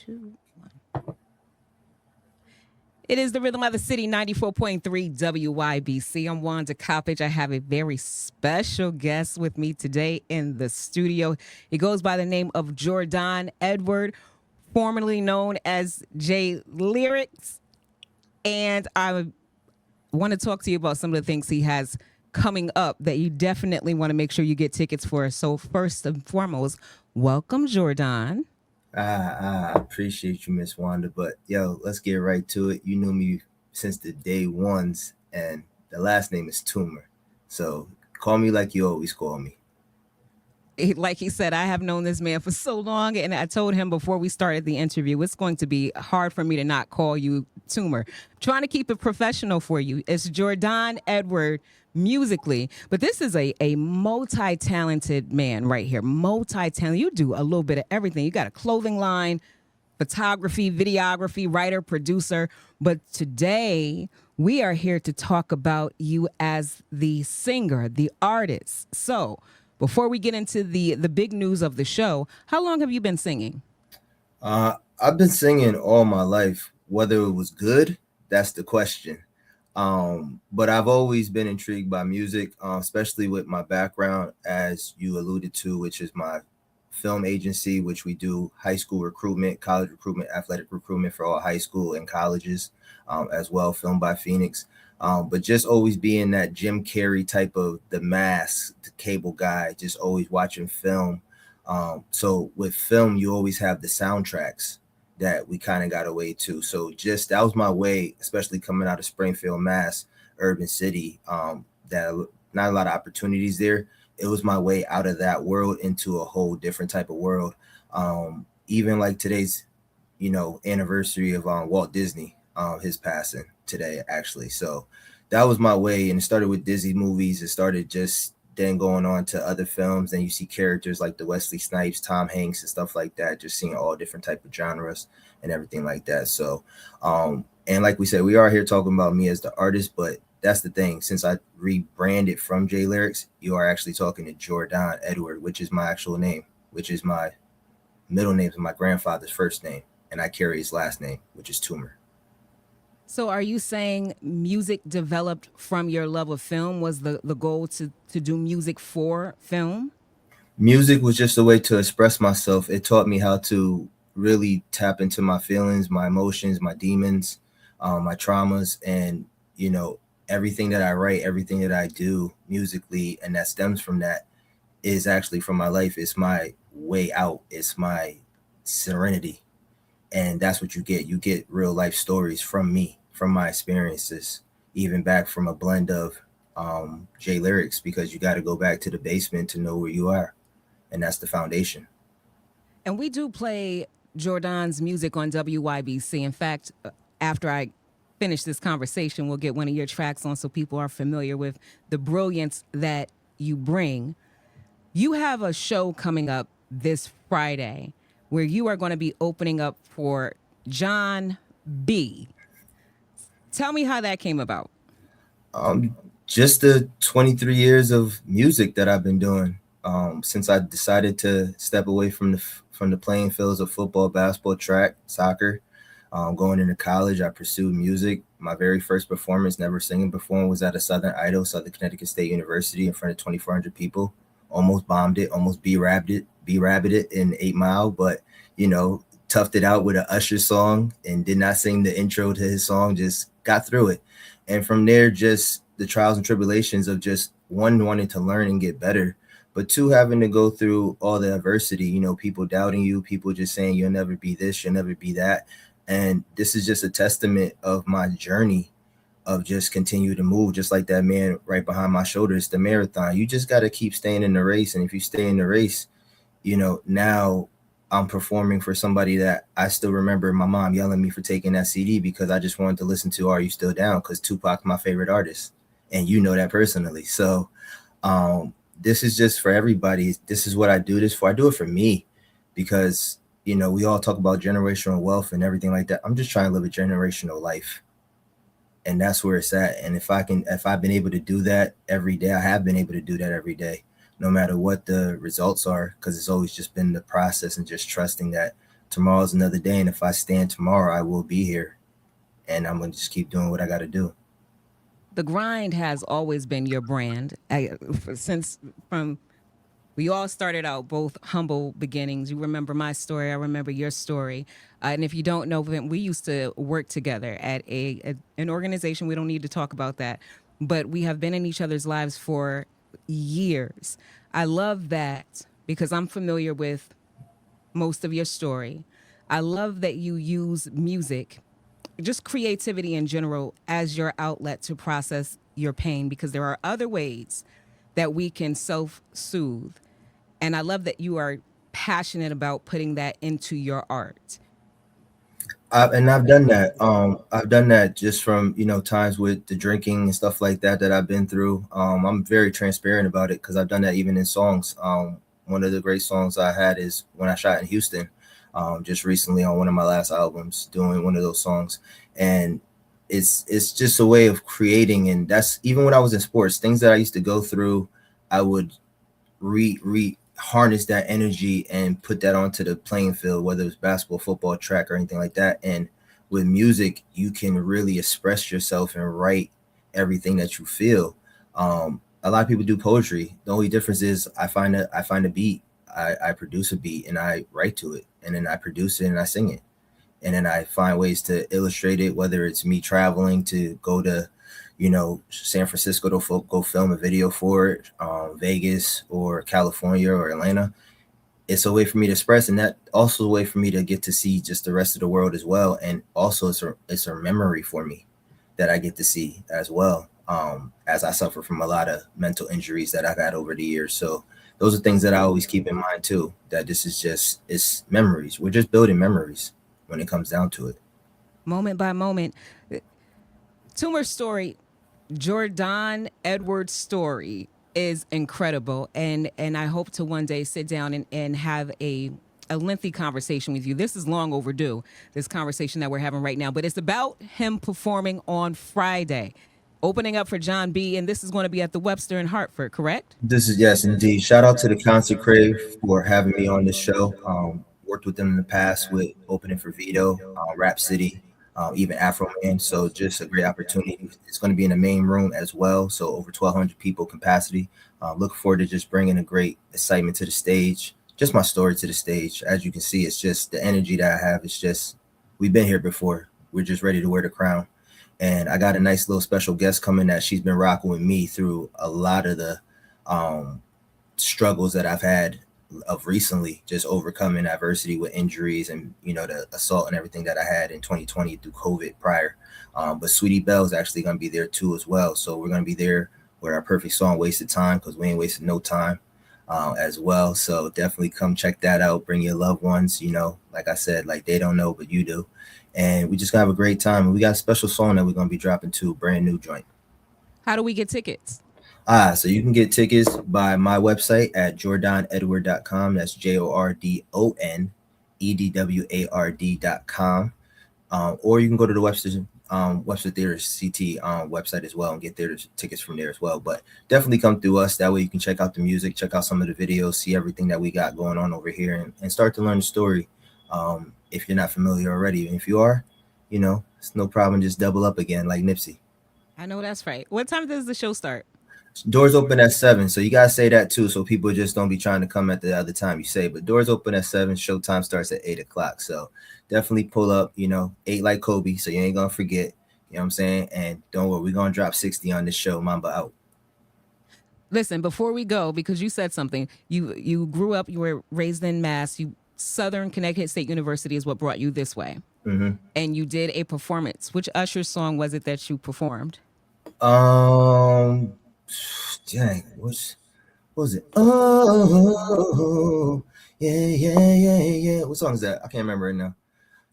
2, 1. It is the Rhythm of the City, 94.3 WYBC. I'm Wanda Coppage. I have a very special guest with me today in the studio. He goes by the name of Jordan Edward, formerly known as J Lyrics. And I want to talk to you about some of the things he has coming up that you definitely want to make sure you get tickets for. So first and foremost, welcome, Jordan. I appreciate you, Miss Wanda. But yo, let's get right to it. You knew me since the day ones, and the last name is Toomer. So call me like you always call me. Like he said, I have known this man for so long, and I told him before we started the interview, it's going to be hard for me to not call you Toomer. I'm trying to keep it professional for you. It's Jordan Edward musically, but this is a multi-talented man right here. Multi-talented. You do a little bit of everything. You got a clothing line, photography, videography, writer, producer. But today we are here to talk about you as the singer, the artist. So before we get into the big news of the show, how long have you been singing? I've been singing all my life. Whether it was good, that's the question. But I've always been intrigued by music, especially with my background, as you alluded to, which is my film agency, which we do high school recruitment, college recruitment, athletic recruitment for all high school and colleges, as well, Filmed by Phoenix. But just always being that Jim Carrey type of the mask, the cable guy, just always watching film. So with film, you always have the soundtracks that we kind of got away to. So just that was my way, especially coming out of Springfield, Mass, urban city, that not a lot of opportunities there. It was my way out of that world into a whole different type of world. Even like today's, anniversary of Walt Disney, his passing today, actually. So that was my way. And it started with Disney movies. It started just then going on to other films. Then you see characters like the Wesley Snipes, Tom Hanks, and stuff like that, just seeing all different type of genres and everything like that. So, and like we said, we are here talking about me as the artist, but that's the thing. Since I rebranded from J Lyrics, you are actually talking to Jordan Edward, which is my actual name, which is my middle name, is my grandfather's first name, and I carry his last name, which is Toomer. So are you saying music developed from your love of film? Was the goal to do music for film? Music was just a way to express myself. It taught me how to really tap into my feelings, my emotions, my demons, my traumas, and everything that I write, everything that I do musically, and that stems from that is actually from my life. It's my way out. It's my serenity, and that's what you get. You get real life stories from me, from my experiences, even back from a blend of J Lyrics, because you got to go back to the basement to know where you are, and that's the foundation. And we do play Jordan's music on WYBC. In fact, after I finish this conversation, we'll get one of your tracks on so people are familiar with the brilliance that you bring. You have a show coming up this Friday where you are going to be opening up for John B. Tell me how that came about. Just the 23 years of music that I've been doing, since I decided to step away from the playing fields of football, basketball, track, soccer. Going into college, I pursued music. My very first performance, never singing before, was at a Southern Idol, Southern Connecticut State University, in front of 2,400 people. Almost bombed it, almost B-rabbed it in 8 Mile, but toughed it out with an Usher song and did not sing the intro to his song. Just got through it, and from there, just the trials and tribulations of just one, wanting to learn and get better, but two, having to go through all the adversity. People doubting you, people just saying you'll never be this, you'll never be that. And this is just a testament of my journey of just continue to move, just like that man right behind my shoulder. It's the marathon. You just got to keep staying in the race. And if you stay in the race, now I'm performing for somebody that I still remember my mom yelling at me for taking that CD because I just wanted to listen to Are You Still Down? Because Tupac's my favorite artist. And you know that personally. So this is just for everybody. This is what I do this for. I do it for me because we all talk about generational wealth and everything like that. I'm just trying to live a generational life. And that's where it's at. And if I've been able to do that every day, I have been able to do that every day, no matter what the results are, because it's always just been the process and just trusting that tomorrow's another day. And if I stand tomorrow, I will be here. And I'm going to just keep doing what I got to do. The grind has always been your brand. Since from we all started out both humble beginnings. You remember my story. I remember your story. And if you don't know, we used to work together at an organization. We don't need to talk about that, but we have been in each other's lives for years. I love that because I'm familiar with most of your story. I love that you use music, just creativity in general, as your outlet to process your pain, because there are other ways that we can self soothe. And I love that you are passionate about putting that into your art. And I've done that. I've done that just from times with the drinking and stuff like that I've been through. I'm very transparent about it because I've done that even in songs. One of the great songs I had is when I shot in Houston, just recently on one of my last albums, doing one of those songs, and it's just a way of creating. And that's even when I was in sports, things that I used to go through, I would re harness that energy and put that onto the playing field, whether it's basketball, football, track, or anything like that. And with music, you can really express yourself and write everything that you feel. A lot of people do poetry. The only difference is I find a beat, I produce a beat and I write to it, and then I produce it and I sing it, and then I find ways to illustrate it, whether it's me traveling to go to San Francisco to go film a video for it, Vegas or California or Atlanta. It's a way for me to express, and that also a way for me to get to see just the rest of the world as well. And also it's a memory for me that I get to see as well, as I suffer from a lot of mental injuries that I've had over the years. So those are things that I always keep in mind too, that this is just, it's memories. We're just building memories when it comes down to it. Moment by moment. Toomer's story, Jordan Edwards' story, is incredible. And I hope to one day sit down and have a lengthy conversation with you. This is long overdue, this conversation that we're having right now, but it's about him performing on Friday, opening up for John B. And this is going to be at the Webster in Hartford, correct? This is, yes, indeed. Shout out to the Concert Crave for having me on this show. Worked with them in the past with opening for Vito, Rap City, even Afro Man. So just a great opportunity. It's going to be in the main room as well. So over 1,200 people capacity. Looking forward to just bringing a great excitement to the stage. Just my story to the stage. As you can see, it's just the energy that I have. It's just, we've been here before. We're just ready to wear the crown. And I got a nice little special guest coming that she's been rocking with me through a lot of the struggles that I've had of recently, just overcoming adversity with injuries and the assault and everything that I had in 2020 through COVID prior. But Sweetie Belle is actually going to be there too as well. So we're going to be there with our perfect song "Wasted Time," because we ain't wasted no time, as well. So definitely come check that out. Bring your loved ones. Like I said, like they don't know, but you do. And we just gonna have a great time. And we got a special song that we're gonna be dropping too, brand new joint. How do we get tickets? So you can get tickets by my website at jordanedward.com. That's JORDONEDWARD.com. Or you can go to the Webster Theater CT website as well and get their tickets from there as well. But definitely come through us. That way you can check out the music, check out some of the videos, see everything that we got going on over here, and start to learn the story. If you're not familiar already. And if you are, it's no problem. Just double up again like Nipsey. I know that's right. What time does the show start? Doors open at 7, so you gotta say that too, so people just don't be trying to come at the other time you say. But doors open at 7. Showtime starts at 8 o'clock. So definitely pull up. 8 like Kobe, so you ain't gonna forget. You know what I'm saying? And don't worry, we're gonna drop 60 on this show. Mamba out. Listen, before we go, because you said something, you grew up, you were raised in Mass, Southern Connecticut State University is what brought you this way, and you did a performance. Which Usher song was it that you performed? Um, Dang, what was it? Oh, yeah, yeah, yeah, yeah. What song is that? I can't remember it now.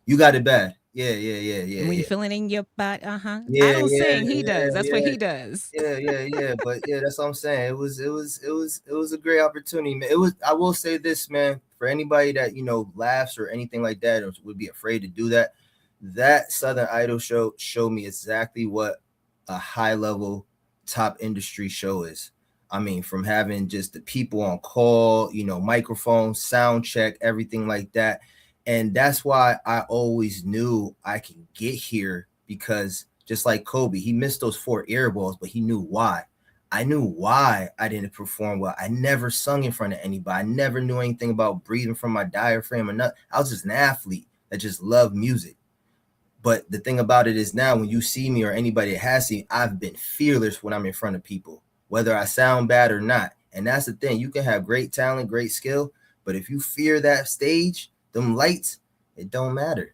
You Got It Bad. Yeah, yeah, yeah, yeah, When yeah. you're feeling in your butt, I Yeah, don't yeah, sing. He yeah, does. That's what yeah. he does. Yeah, yeah, yeah. But yeah, that's what I'm saying. It was a great opportunity, man. It was, I will say this, man, for anybody that, laughs or anything like that or would be afraid to do that, that Southern Idol show showed me exactly what a high level top industry show is. I mean, from having just the people on call, microphone, sound check, everything like that. And that's why I always knew I can get here, because just like Kobe, he missed those 4 air balls, but he knew why. I knew why I didn't perform well. I never sung in front of anybody. I never knew anything about breathing from my diaphragm or nothing. I was just an athlete that just loved music. But the thing about it is, now when you see me or anybody that has seen, I've been fearless when I'm in front of people, whether I sound bad or not. And that's the thing. You can have great talent, great skill, but if you fear that stage, them lights, it don't matter.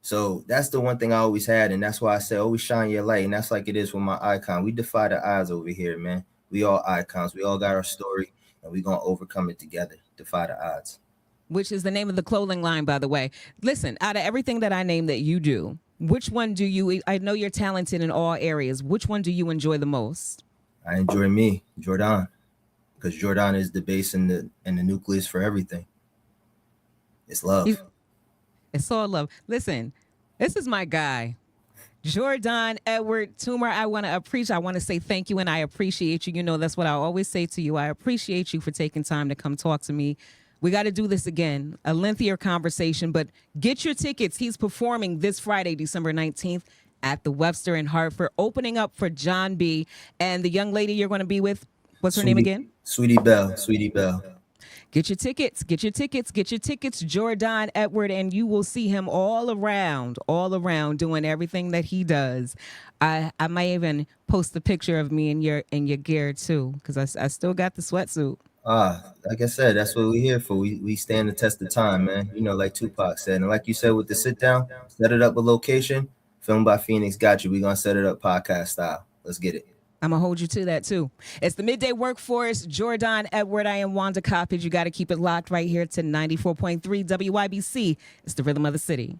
So that's the one thing I always had, and that's why I say always shine your light. And that's like it is with my icon. We defy the odds over here, man. We all icons. We all got our story, and we're gonna overcome it together. Defy the odds. Which is the name of the clothing line, by the way. Listen, out of everything that I name that you do, which one do you, I know you're talented in all areas. Which one do you enjoy the most? I enjoy me, Jordan, because Jordan is the base and the nucleus for everything. It's love. It's all love. Listen, this is my guy, Jordan Edward Toomer. I want to say thank you, and I appreciate you. You know, that's what I always say to you. I appreciate you for taking time to come talk to me. We got to do this again, a lengthier conversation, but get your tickets. He's performing this Friday, December 19th at the Webster in Hartford, opening up for John B. And the young lady you're going to be with, what's her name again? Sweetie Belle. Sweetie Belle. Get your tickets, get your tickets, get your tickets, Jordan Edward, and you will see him all around doing everything that he does. I might even post a picture of me in your gear too, because I still got the sweatsuit. Like I said, that's what we're here for. We stand the test of time, man. You know, like Tupac said. And like you said, with the sit down, set it up a location, Filmed by Phoenix got you. We're going to set it up podcast style. Let's get it. I'm going to hold you to that, too. It's the Midday Workforce. Jordan Edward. I am Wanda Coppage. You got to keep it locked right here to 94.3 WYBC. It's the rhythm of the city.